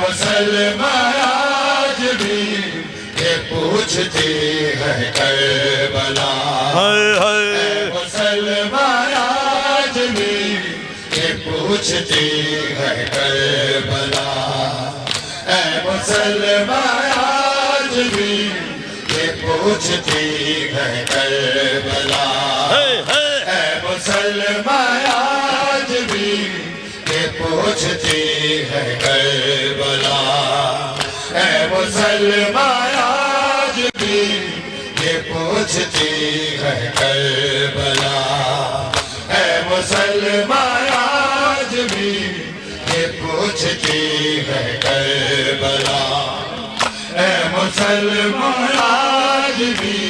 مسلمان آج بھی یہ پوچھتی ہے کربلا اے مسلمان آج بھی یہ پوچھتی ہے کربلا اے مسلمان آج بھی یہ پوچھتی ہے کربلا اے مسلمان آج بھی یہ پوچھتی ہے کربلا اے مسلمان آج بھی یہ پوچھتی ہے کربلا اے مسلمان آج بھی یہ پوچھتی ہے کربلا اے مسلمان آج بھی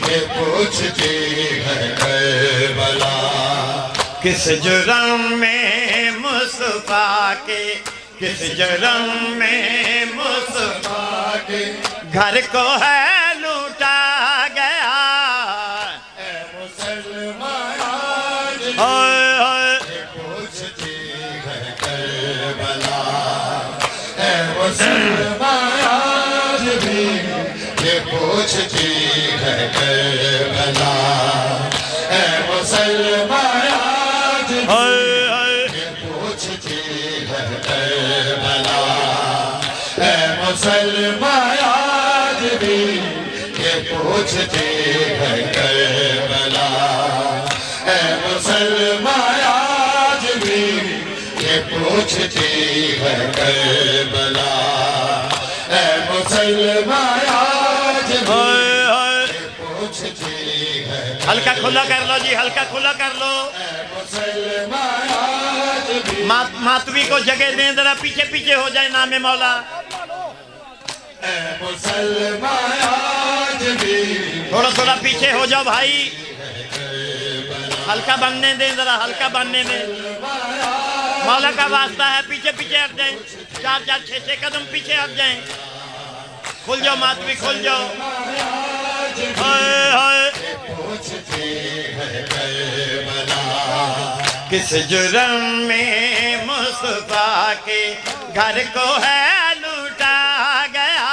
یہ پوچھتی ہے کربلا کس جرم میں مصطفیٰ کے کس جرم میں مصطفیٰ کے گھر کو ہے لوٹا گیا اے مسلمان آج بھی یہ پوچھتی ہے کربلا اے مسلمان آج بھی یہ پوچھتی ہے کربلا اے مسلمان آج بھی یہ پوچھتی ہے کربلا اے مسلمان آج بھی یہ پوچھتی ہے کربلا اے مسلمان آج بھی یہ پوچھتی ہے کربلا اے مسلمان آج بھی یہ پوچھتی ہے ہلکا کھلا کر لو جی ہلکا کھلا کر لو اے مسلمان آج بھی ماتوی کو جگہ دیں ذرا پیچھے پیچھے ہو جائے نام مولا اے مسلمان آج بھی تھوڑا تھوڑا پیچھے ہو جاؤ بھائی ہلکا بننے دیں ذرا ہلکا بننے دیں مولا کا واسطہ ہے پیچھے پیچھے ہٹ جائیں 4-4-6 قدم پیچھے ہٹ جائیں کھل جاؤ ماتوی کھل جاؤ پوچھتی ہے کربلا کس جرم میں مصطفیٰ کے گھر کو ہے لوٹا گیا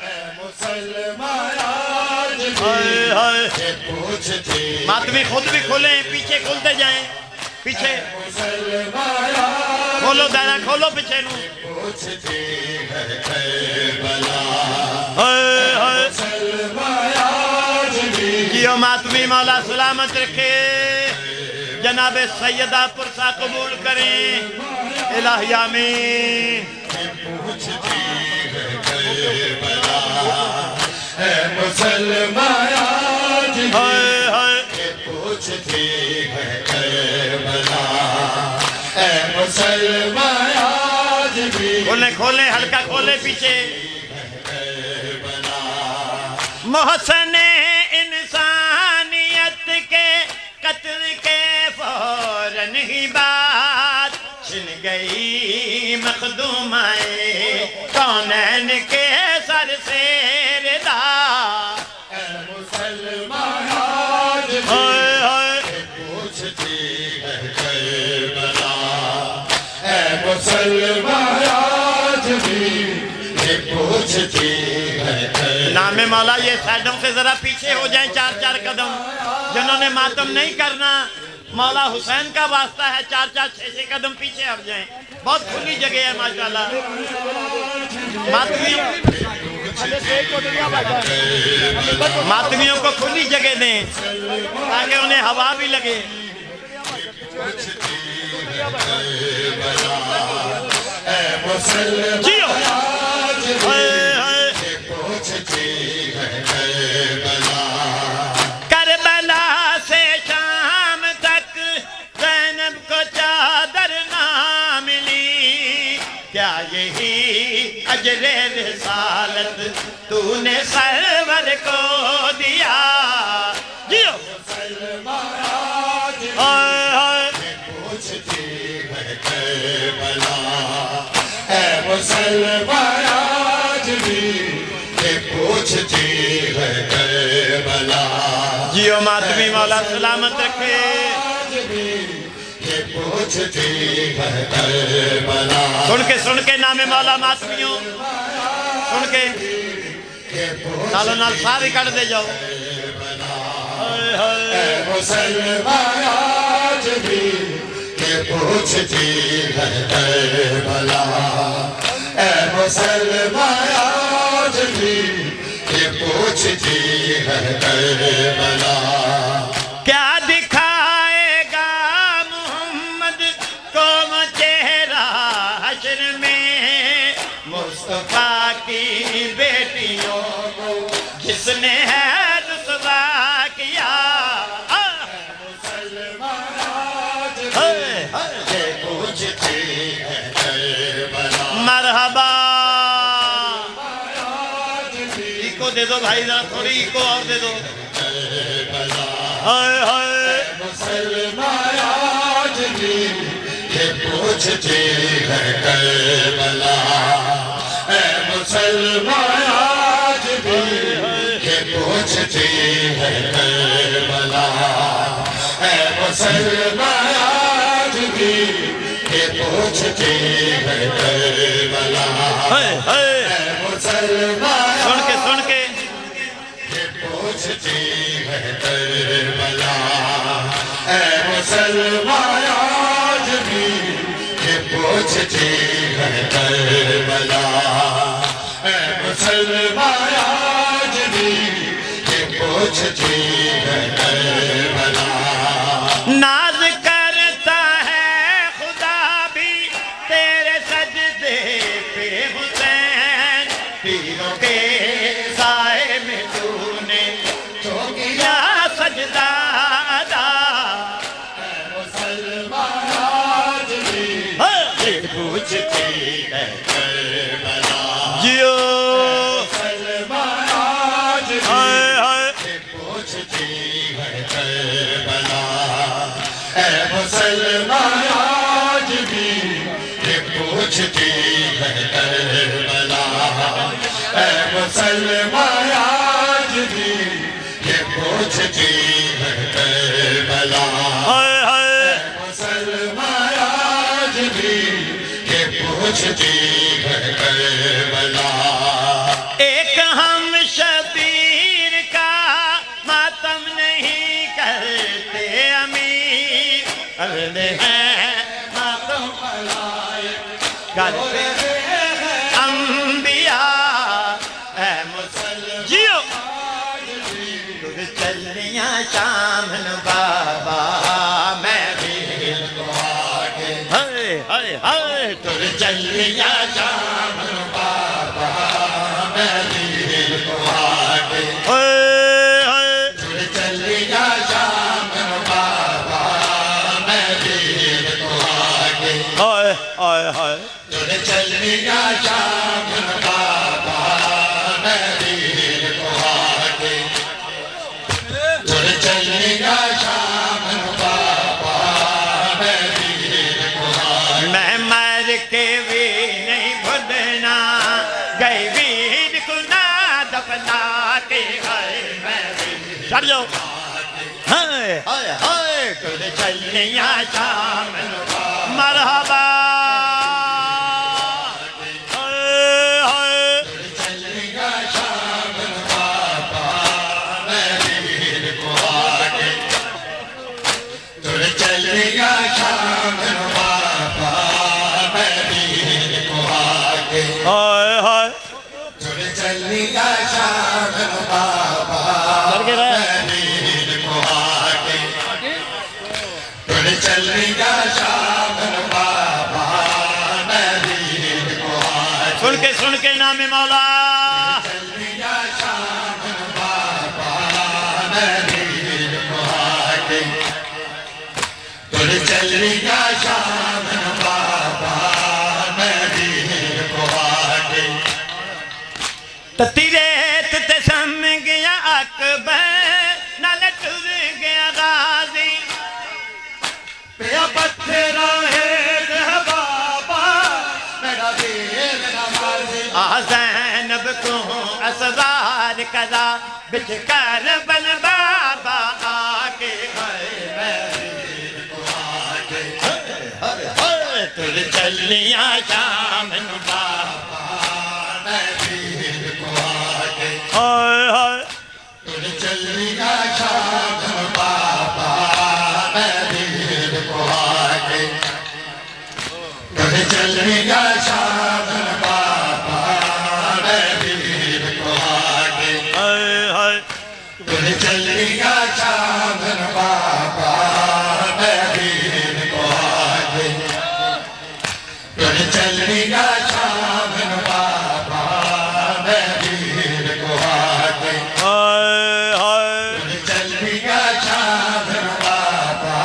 اے مسلمان آج بھی یہ پوچھتی ماتوی خود بھی کھولیں پیچھے کھلتے جائیں پیچھے مسلمان آج کھولو دائرہ کھولو پیچھے نو پوچھتی ہے کربلا مسلمان آج بھی جیو ماتوی مولا سلامت رکھے جناب سیدہ پرسا قبول کریں الہی آمین پوچھتی ہے کربلا اے مسلمان آج بھی یہ پوچھتی ہے کربلا اے مسلمان آج بھی کھولیں کھولیں ہلکا کھولیں پیچھے محسن انسانیت کے قتل کے فوراً ہی بات چھن گئی مخدومہ کونین کے سر سے ردا اے مسلمان آج بھی یہ پوچھتی ہے کربلا اے مسلمان آج بھی یہ پوچھتی ہے کربلا نام مولا یہ سائڈوں سے ذرا پیچھے ہو جائیں 4-4 قدم جنہوں نے ماتم نہیں کرنا مولا حسین کا واسطہ ہے 4-4-6 قدم پیچھے ہٹ جائیں بہت کھلی جگہ ہے ماشاءاللہ ماتمیوں کو کھلی جگہ دیں تاکہ انہیں ہوا بھی لگے اے مسلمان جیو آج بھی یہ پوچھتی ہے کربلا کربلا سے شام تک زینب کو چادر نہ ملی کیا یہی اجر رسالت تو نے سرور کو دیا جیو مسلمان آج بھی یہ پوچھتی ہے کربلا اے مسلمان آج بھی یہ پوچھتی ہے کربلا جیو ماتمی مولا سلامت رکھے آج بھی یہ پوچھتی پوچھتی ہے کربلا سن کے نام مولا ماتمیوں سن کے نالو نال ساری کٹ دے جاؤ اے مسلمان آج بھی کہ پوچھتی ہے کربلا اے مسلمان آج بھی کہ پوچھتی ہے کربلا کیا دکھائے گا محمد کو چہرہ حشر میں مصطفیٰ کی بیٹیوں کو جس نے ہے رسوا کیا مسلمان آج بھی کہ پوچھتی ہے کربلا مرحبا ایکو دے دو بھائی ذرا تھوڑی ایکو اور دے دو ہائے ہائے مسلمان آج بھی کہ پوچھتی ہے کربلا اے مسلمان آج بھی کہ پوچھتی ہے کربلا اے مسلمان آج بھی کہ پوچھتی ہے کربلا ہائے ہائے اے مسلمان سن کے کہ پوچھتی ہے کربلا اے مسلمان آج بھی کہ پوچھتی ہے کربلا اے مسلمان آج بھی کہ پوچھتی ہے کربلا ناز کرتا ہے خدا بھی تیرے سجدے پہ حسین پیروں کے سائے میں تو نے تو کیا سجدہ ادا مسلمان آج بھی کہ پوچھتی ہے کربلا جیو مسلمان آج بھی ہائے ہائے کہ پوچھتی ہے کربلا اے مسلمان آج بھی کہ پوچھتی ہے کربلا اے مسلمان آج بھی کہ پوچھتی ہے کربلا ہائے ہائے مسلمان آج بھی کہ پوچھتی ہے کربلا ایک ہم شبیر کا ماتم نہیں کرتے امیر کرتے ہیں ماتم کرتے انبیاء اے مسلم جیو تجھ چلیاں شامن بابا میں بھی ہائے ہائے ہائے تجھ چلیاں شامن بابا میں دل کو آگے ہائے ہائے چلیا شام بابا میں دل کو آگے ہائے ہائے ہائے چلیا شام بابا میں دل کو آگے چلیا شام بابا میں دل کو آگے میں مر کے بھی نہیں بھولنا گئی ویر کو نہ دفنا کے گئے میں بھی چڑھ جاؤ ہائے ہائے ہائے تجھ چلیاں شام مرحبا ہائے ہائے چلیا شام بابا میں دل کو آگے چلیا شام بابا میں دل کو آگے ہائے ہائے چلیا شام بابا چڑھ کے رہے دل کو آگے چلیا شام بابا میں دل کو آگے سن کے نام مولا چلیا شام بابا میں دل کو آگے چلیا شام بابا میں دل کو آگے تتی ریت تے سم گیا اکبر نال ٹر گیا غازی پیا پتھرا ہے بابا میرا دل نہ مارے زینب کو اسرار کذا بچ کر بن بابا آکے میں دل کو آگے چلیاں شام نو بابا میں پیر کو آگے ہائے ہائے تر چلیاں شام بابا میں پیر کو آگے تر چلیاں شام بابا میں پیر کو آگے ہائے ہائے تر چلیاں شام بابا میں پیر کو آگے تر چلیاں شام بابا میں پیر کو آگے ہائے ہائے چلیاں شام بابا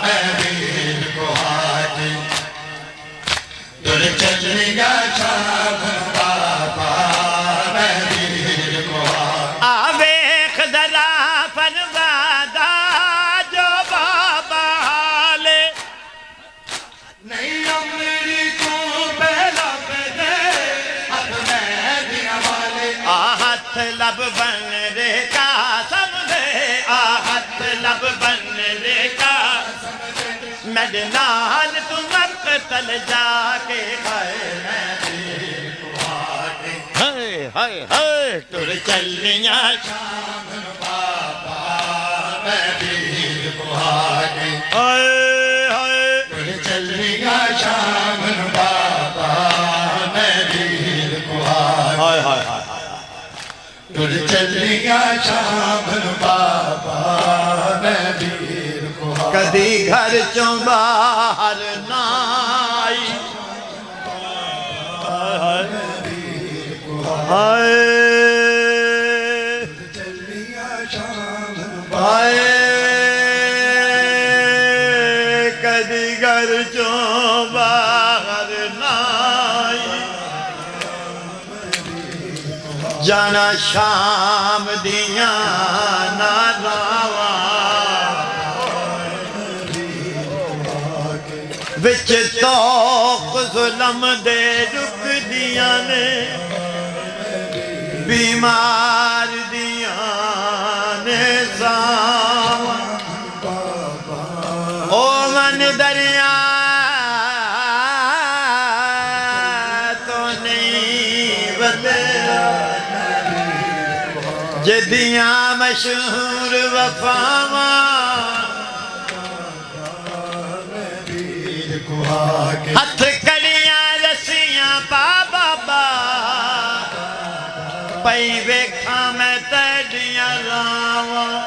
میں پیر کو آگے تر چلیاں شام بابا میں پیر کو آگے آویخ ذرا فرزادہ جو بابا حالے نہیں امری کو پہلا پہ دے ہاتھ میں دیا والے آہت لب بن رے کا سمجھے آہت لب بن رے کا میرے نال تم مقتل جا کے کھائے ہائے ہائے ہائے تر چلیاں شام بابا میں پیر کو آگے ہائے ہائے تر چلیاں شام بابا میں پیر کو آگے ہائے ہائے ہائے تر چلیاں شام بابا میں پیر کو آگے کدی گھر چوں باہر نہ آئی ہائے چلیاں شام ہائے کدی گھر چوں باہر نہ آئی جانا شام دیاں نہ راواں وچ توق ظلم دے رک دیاں نے بیمار دیاں نے ساواں او من دریا تو نہیں بدلا جدیاں مشہور وفاواں پیر کو آگے ہتھ کڑیاں رسیاں پا بابا پئی ویکھاں میں تیڈیاں راواں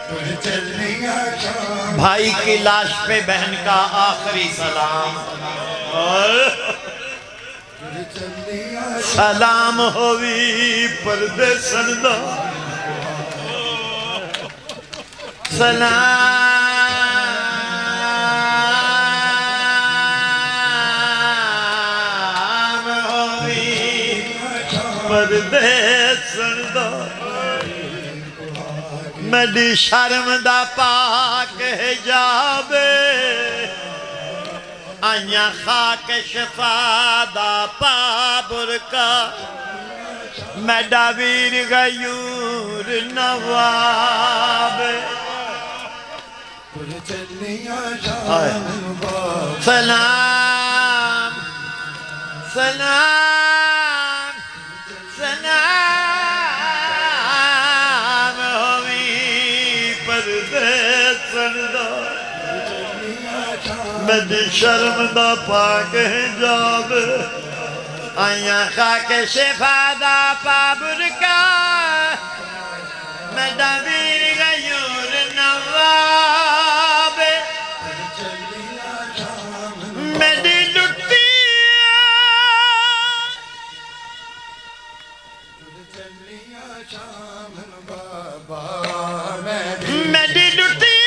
تر چلیاں شام بھائی کی لاش پہ بہن کا آخری سلام تر چلیاں سلام ہووی پردے سندا سلام ہووی پردے سندا میری شرم دا پاک حجاب آئیاں خاک شفا دا پابرکا میڈا ویر غیور نواب تر چلیاں شام بابا سلام سلام سلام ہوئی پردے سندا میری شرم دا پاک حجاب آئیاں خاک شفا دا پابرکا میڈا ویر غیور نواب چلیاں شام میری لٹیاں چلیاں شام بابا میں میری لٹیاں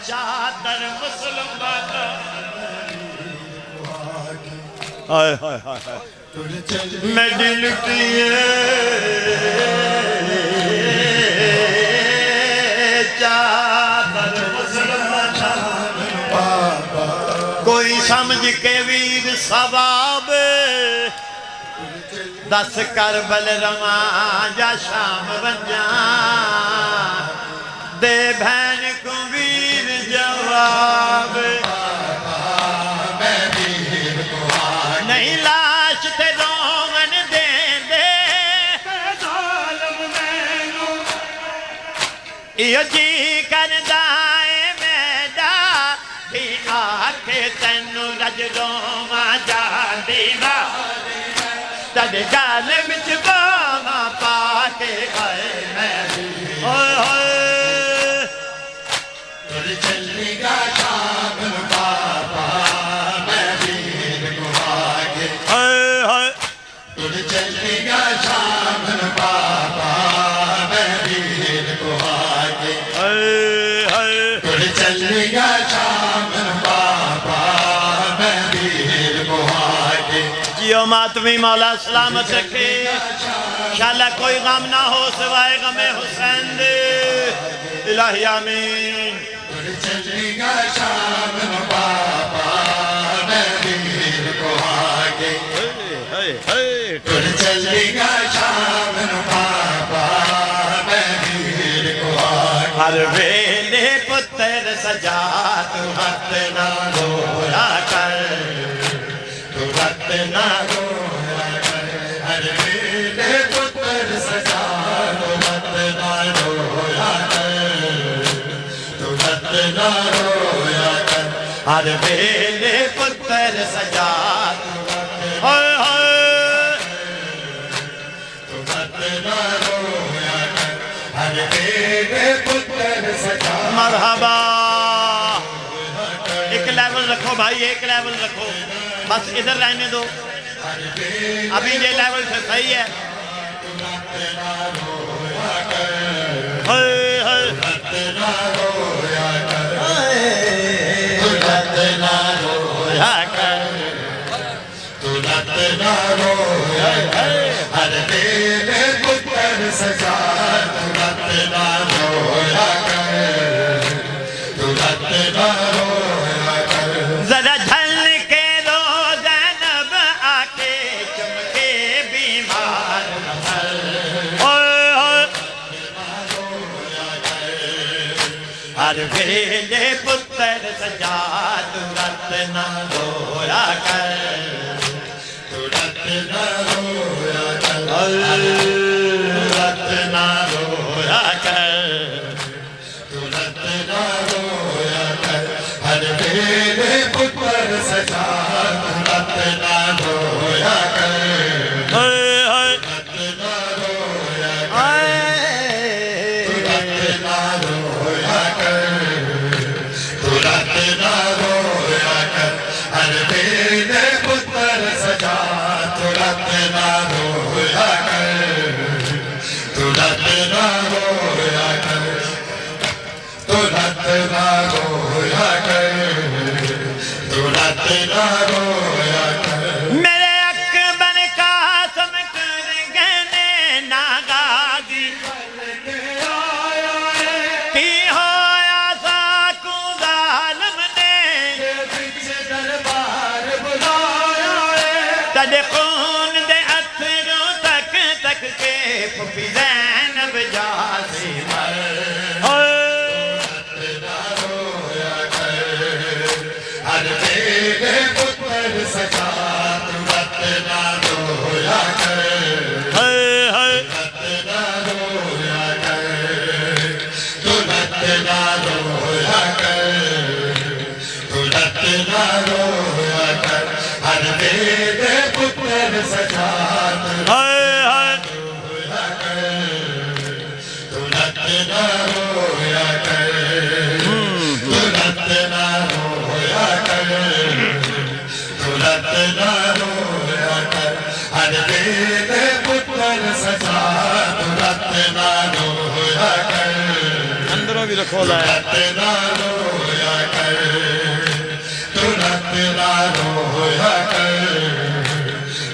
چادر مسلمان ہائے ہائے ہائے ہائے تر چلیاں میری لٹیاں چادر مسلمان بابا کوئی سمجھ کے ویر ثواب دس کربل رواں جا شام بن جاں دے بہن کو ویر جواب شراب نہیں لاش تے رومن دے دے یہ جی کردائے میڈا بھی آکھے تینو رج روما جا دینا تد گال بچ باما پاکے آئے میں ہوئے ہوئے تر چلی گا شام بابا میں ویر کو آگے ہوئے ہوئے تر چلی گا شام بابا میں ویر کو آگے تر چلی گا شام بابا میں ویر کو آگے جیو ماتمی مولا سلامت رکھے انشاءاللہ کوئی غم نہ ہو سوائے غم حسین دے الہی آمین تر چلی گا شام بابا میں ویر کو آگے تر چلی گا شام بابا میں ویر کو آگے ہر ویلے پتر سجا تو ہاتھ نہ رویا کر تو ہاتھ نہ رویا کر ہر ویلے پتر سجا تو ہاتھ نہ رویا کر تو ہاتھ نہ رویا کر ہر ویلے پتر سجا ہوئے ہوئے تو ہاتھ نہ رویا کر ہر ویلے پتر سجا مرحبا ایک لیول رکھو بھائی ایک لیول رکھو بس ادھر رہنے دو ابھی یہ لیول سے صحیح ہے ہوئے ہوئے رویا کر ہر ویلے پتر سجا ترت نہ رویا کر ترت نہ رویا کر ذرا جھل کے دو زینب آکے چمکے بیمار ہوئے ہوئے ہر ویلے پتر سجا ترت نہ رویا کر ترت نہ رویا کر ترت نہ رویا کر ترت نہ رویا کر ہر ویلے پتر سجا ترت نہ رویا کر ہوئے ہوئے ترت نہ رویا کر آئے ترت نہ رویا کر ترت نہ رویا کر ہر ویلے پتر سجا ترت نہ رویا کر ترت نہ رویا کر ترت نہ رویا کر ترت نہ رویا کر میرے اکبر قاسم کر گنے ناغازی کی ہویا ساکو ظالم نے تد خون دے اتھروں تک تک کے پھپی زینب جاسی مر ہوئے ہر ویلے پتر سجا ترت نہ رویا کر ہوئے ہوئے ترت نہ رویا کر ترت نہ رویا کر ترت نہ رویا کر ہر ویلے پتر سجا ہوئے ہوئے ترت نہ رویا کر ترت نہ رویا کر ترت نہ رویا کر ہر ویلے پتر سجا ترت نہ رویا کر اندروں بھی رکھو لائے ترت نہ رویا کر ترت نہ رویا کر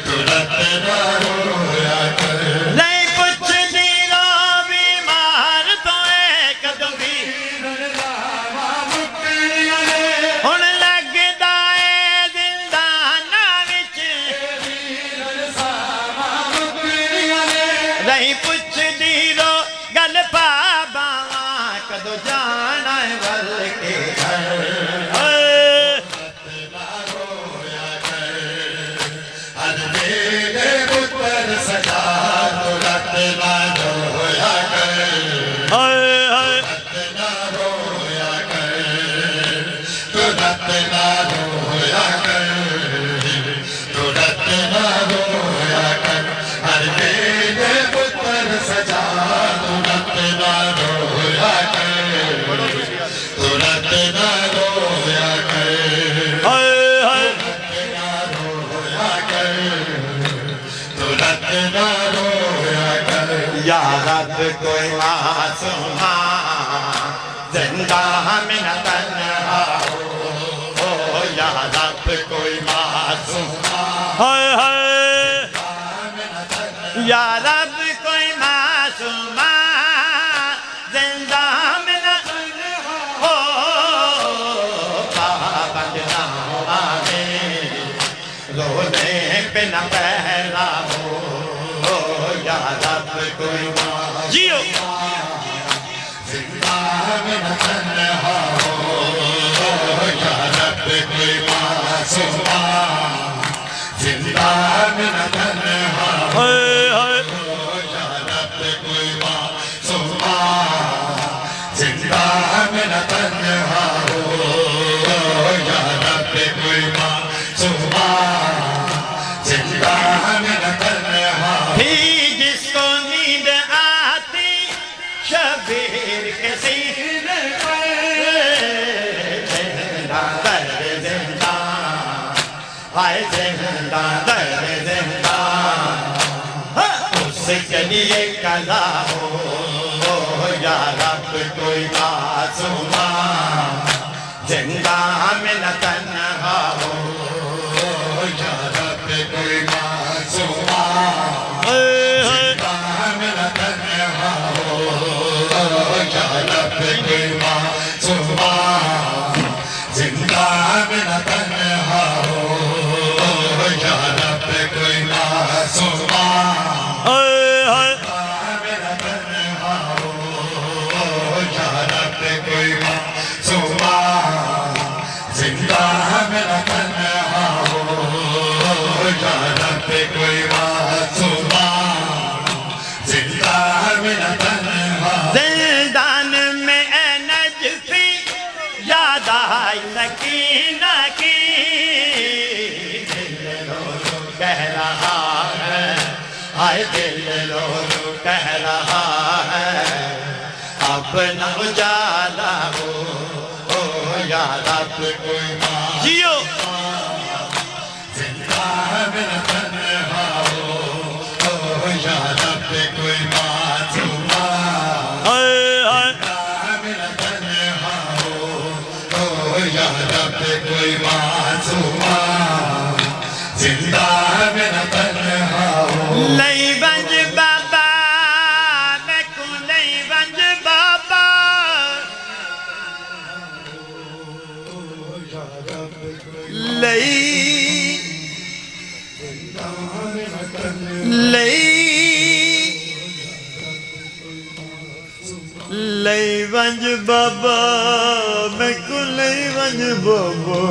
ترت نہ رویا کر نہیں پچھ دینا بیمار تو ایک دبی ہن لگ دائے زندانہ وچ نہیں پچھ دینا گل پا باواں کدو جانا ہے ول کوئی معصوم زندہ میں نہ تنہا ہو یا رب کوئی معصوم ہائے ہائے یا رب کوئی معصوم زندہ میں نہ ہو پابند نہ آمین رونے پہ نہ پہلا ہو یا رب کوئی معصوم جیو زندہ میں نہ تنہا ہو یا رب کوئی معصوم زندہ میں نہ تنہا ہو یا رب کوئی معصوم زندہ میں نہ تنہا ہو یا رب کوئی معصوم زندہ میں نہ تنہا ہو تھی جس کو نیند آتی شبیر کے سینے زندہ در زندہ ہائے زندہ در زندہ اس کے لیے قضا ہو یا رب کوئی معصوم زندہ میں نہ تنہا ہو یا رب کوئی معصوم زندہ میں نہ تنہا ہو یا رب کوئی معصوم زندہ میں نہ تنہا ہو یا رب کوئی معصوم زندہ میں نہ تنہا ہو یا رب کوئی معصوم زندہ میں نہ تنہا ہو زندان میں اے نجفی یاد آئی سکینہ کی دل رو رو کہہ رہا ہے آئے دل رو رو کہہ رہا ہے اب نہ اجالا ہو یا رب کوئی معصوم جیو زندہ میں نہ تنہا ہو یا رب کوئی معصوم زندہ میں نہ تنہا ہو یا رب کوئی معصوم زندہ میں نہ تنہا ہو لئی بنج بابا میں کو لئی بنج بابا لئی لئی ونج بابا میں کو لئی ونج بابا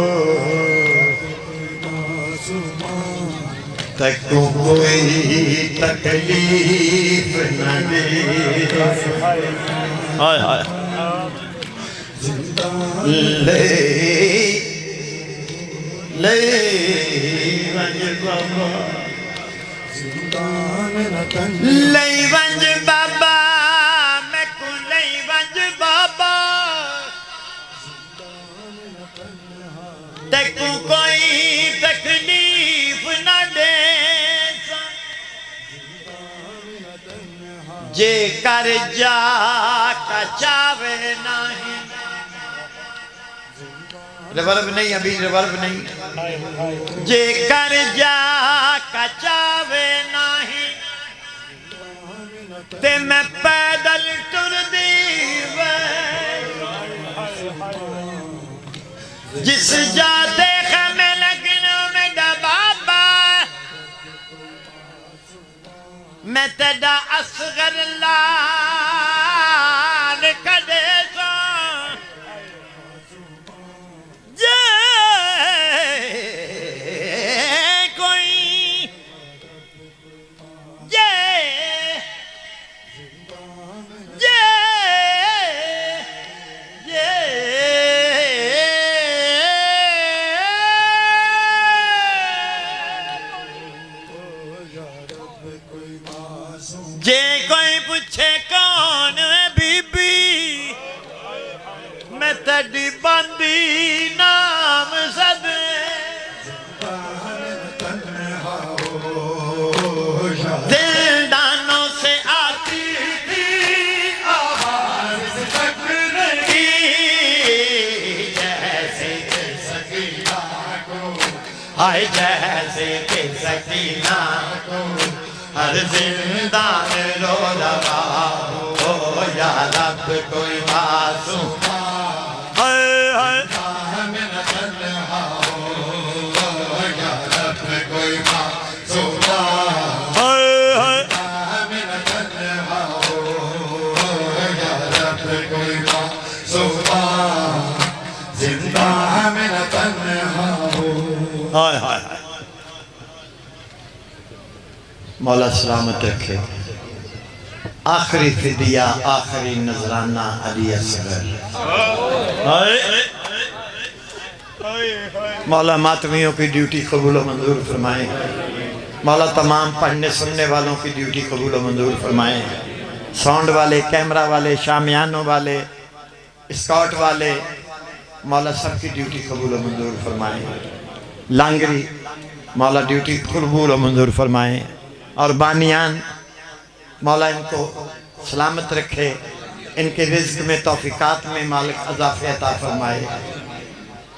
تک کو کوئی تکلیف نہ دے ہائے ہائے لئی ونج بابا لئی ونج بابا میں کو لئی ونج بابا تک کو کوئی تکلیف نہ دے جے کر جا کا چاوے نہیں ریورب نہیں ابھی ریورب نہیں جے کر جا کا چاوے نہیں تے میں پیدل ٹر دیوے جس جاتے خمے لگنوں میں ڈبابا میں تیڈا اصغر لال کدے سا جے کوئی پوچھے کون ہے بی بی میں تیڈی باندی نام سد دل دانوں سے آتی تھی آئے جیسے کہ سکینہ کو ہر زندان رو لگا ہو یا رب کوئی معصوم کوئی معصوم کوئی معصوم زندہ میرا تنہا ہو ہائے ہائے مولا سلامت رکھے آخری فدیہ آخری نذرانہ علی اصغر مولا ماتمیوں کی ڈیوٹی قبول و منظور فرمائے مولا تمام پڑھنے سننے والوں کی ڈیوٹی قبول و منظور فرمائے ساؤنڈ والے کیمرہ والے شامیانوں والے اسکاٹ والے مولا سب کی ڈیوٹی قبول و منظور فرمائے لانگری مولا ڈیوٹی قبول و منظور فرمائے اور بانیان مولا ان کو سلامت رکھے ان کے رزق میں توفیقات میں مالک اضافہ عطا فرمائے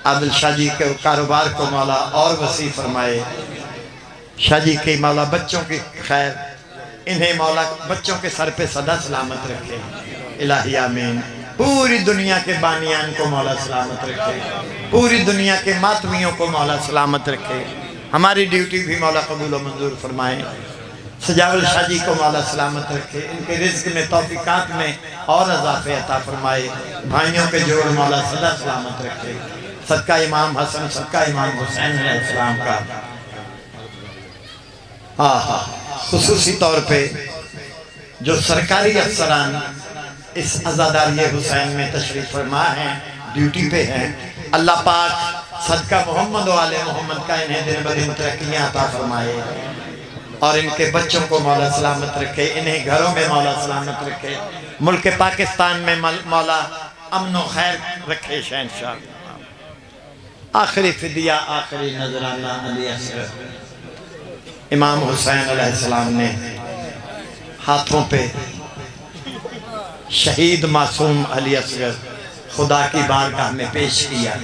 عادل شاہ جی کے کاروبار کو مولا اور وسیع فرمائے شاہ جی کے مولا بچوں کی خیر انہیں مولا بچوں کے سر پہ صدا سلامت رکھے الہی آمین پوری دنیا کے بانیان کو مولا سلامت رکھے پوری دنیا کے ماتمیوں کو مولا سلامت رکھے ہماری ڈیوٹی بھی مولا قبول و منظور فرمائے سجاول شاہ جی کو مولا سلامت رکھے ان کے رزق میں توفیقات میں اور اضافہ عطا فرمائے بھائیوں کے جوڑ مولا صدا سلامت رکھے صدقہ امام حسن صدقہ امام حسین علیہ السلام کا خصوصی طور پہ جو سرکاری افسران اس عزاداری حسین میں تشریف فرما ہیں ڈیوٹی پہ ہیں اللہ پاک صدقہ محمد و آل محمد کا انہیں دن بدن ترقیاں عطا فرمائے اور ان کے بچوں کو مولا سلامت رکھے انہیں گھروں میں مولا سلامت رکھے ملک پاکستان میں مولا امن و خیر رکھے شہنشاہ آخری فدیہ آخری نذرانہ علی اصغر امام حسین علیہ السلام نے ہاتھوں پہ شہید معصوم علی اصغر خدا کی بارگاہ میں پیش کیا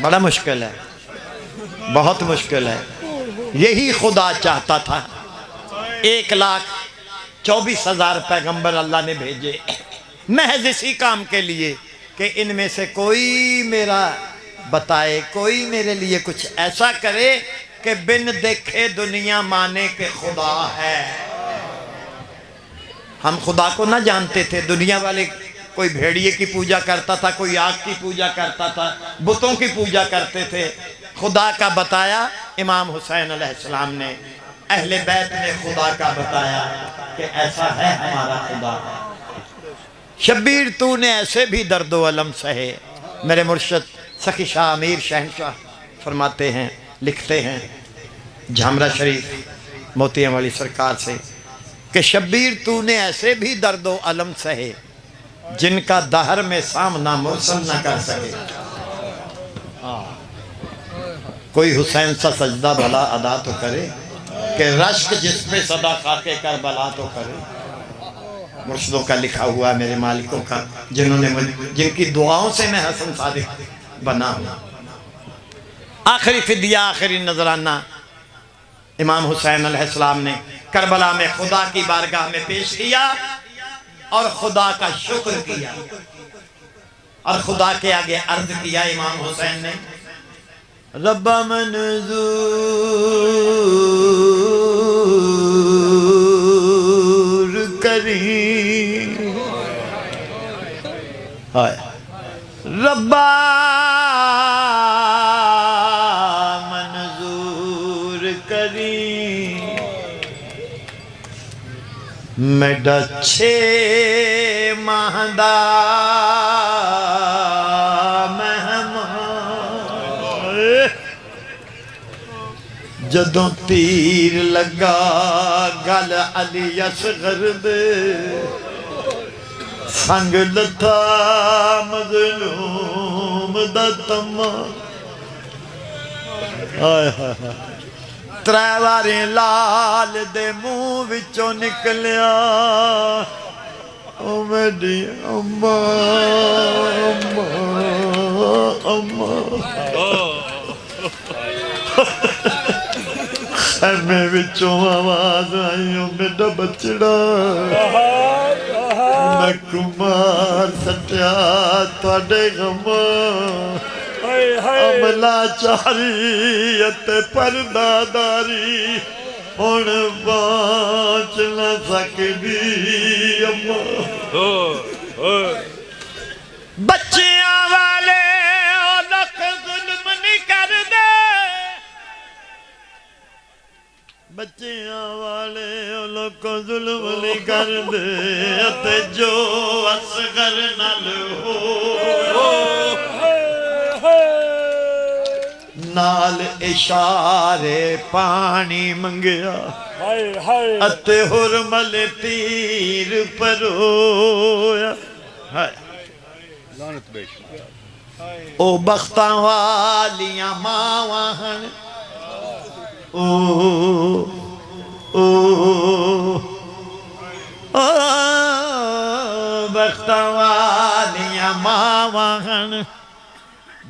بڑا مشکل ہے بہت مشکل ہے یہی خدا چاہتا تھا 1,24,000 پیغمبر اللہ نے بھیجے محض اسی کام کے لیے کہ ان میں سے کوئی میرا بتائے کوئی میرے لیے کچھ ایسا کرے کہ بن دیکھے دنیا مانے کہ خدا ہے ہم خدا کو نہ جانتے تھے دنیا والے کوئی بھیڑیے کی پوجا کرتا تھا کوئی آگ کی پوجا کرتا تھا بتوں کی پوجا کرتے تھے خدا کا بتایا امام حسین علیہ السلام نے اہل بیت نے خدا کا بتایا کہ ایسا ہے ہمارا خدا شبیر تو نے ایسے بھی درد و علم سہے میرے مرشد سخی شاہ امیر شہنشاہ فرماتے ہیں لکھتے ہیں جھامرہ شریف موتیاں والی سرکار سے کہ شبیر تو نے ایسے بھی درد و علم سہے جن کا دہر میں سامنا مرسل نہ کر سکے کوئی حسین سا سجدہ بھلا ادا تو کرے کہ رشک جس پہ صدا خاکے کربلا تو کرے مرشدوں کا لکھا ہوا میرے مالکوں کا جن کی دعاؤں سے میں حسن صادق بنا ہوں آخری فدیہ آخری نذرانہ امام حسین علیہ السلام نے کربلا میں خدا کی بارگاہ میں پیش کیا اور خدا کا شکر کیا اور خدا کے آگے عرض کیا امام حسین نے رب منظور کریم ربا منظور کریم میڈا 6 ماہ دا جدوں تیر لگا گل علی اصغر دے سنگ لتھا مظلوم دا تما ترے واری لال دے منہ وچوں نکلیا او میری اماں اماں اماں خیمے وچوں آواز آئیوں میرا بچڑا میں کمار سٹیا تواڈے غم عملہ چاریت پرداداری ہن پہنچ نہ سکدی اماں بچیاں والے لکھ ظلم نہیں کر دے بچیاں والے لکھ ظلم نہیں کر دے اتے جو اصغر نال ہو نال اشارے پانی منگیا اتے حرمل تیر پرویا او بختاں والیاں ماواں ہن بختاں والیاں ماواں ہن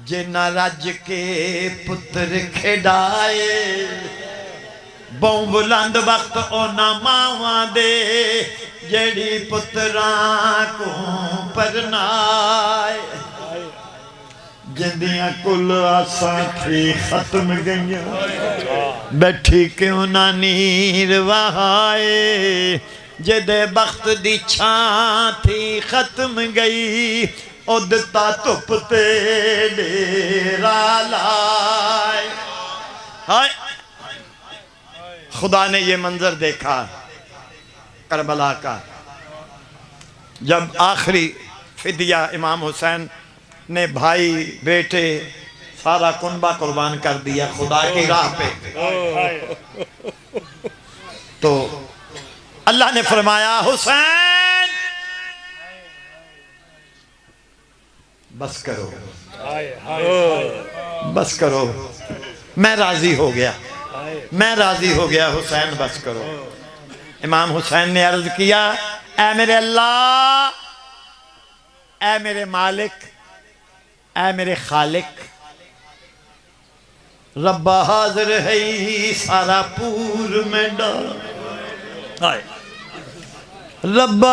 جنہ رج کے پتر کھڑائے بوں بلند وقت اونا ماواں دے جیڑی پتراں کو پرنائے جندیاں کل آساں تھی ختم گئیاں بیٹھی کیوں نہ نیر وہائے جدے بخت دی چھان تھی ختم گئی ادتا تپ تے ڈیرا لائے خدا نے یہ منظر دیکھا کربلا کا جب آخری فدیہ امام حسین نے بھائی بیٹے سارا کنبہ قربان کر دیا خدا کی راہ پہ تو اللہ نے فرمایا حسین بس کرو بس کرو میں راضی ہو گیا حسین بس کرو امام حسین نے عرض کیا اے میرے اللہ اے میرے مالک اے میرے خالق رب حاضر ہے سارا پور میں ڈال رب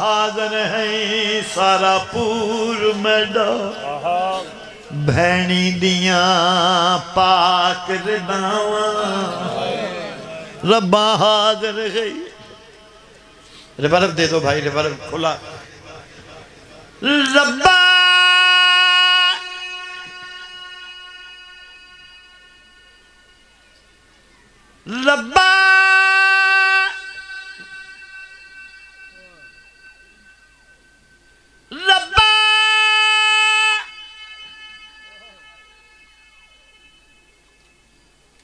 حاضر ہے سارا پور میں ڈال بھینی دیاں پاک رداواں رب حاضر ہے ریورب دے دو بھائی ریورب کھلا رب رب رب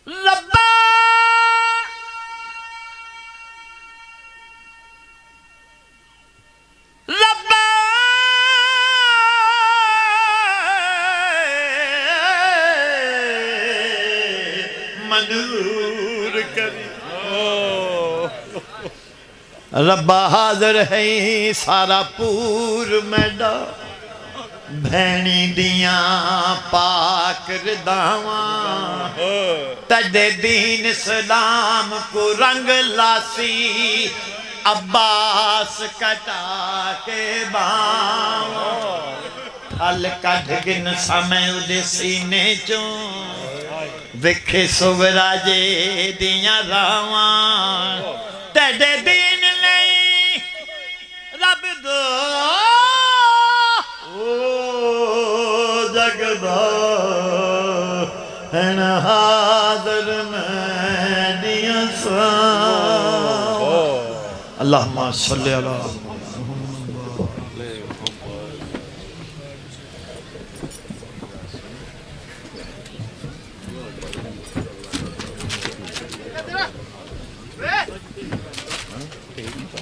رب رب منظور کری رب حاضر ہے سارا پور میڈا بھینی دیاں پاک رداواں تجدے دین اسلام کو رنگ لاسی عباس کٹا کے باواں پھل کٹھ گن سمے اُدے سینے چوں وکھے سورا جے دیاں راواں تجدے دین نہیں رب دو جگدا ہن حاضر میں دیاں ساں اللہم صلی اللہ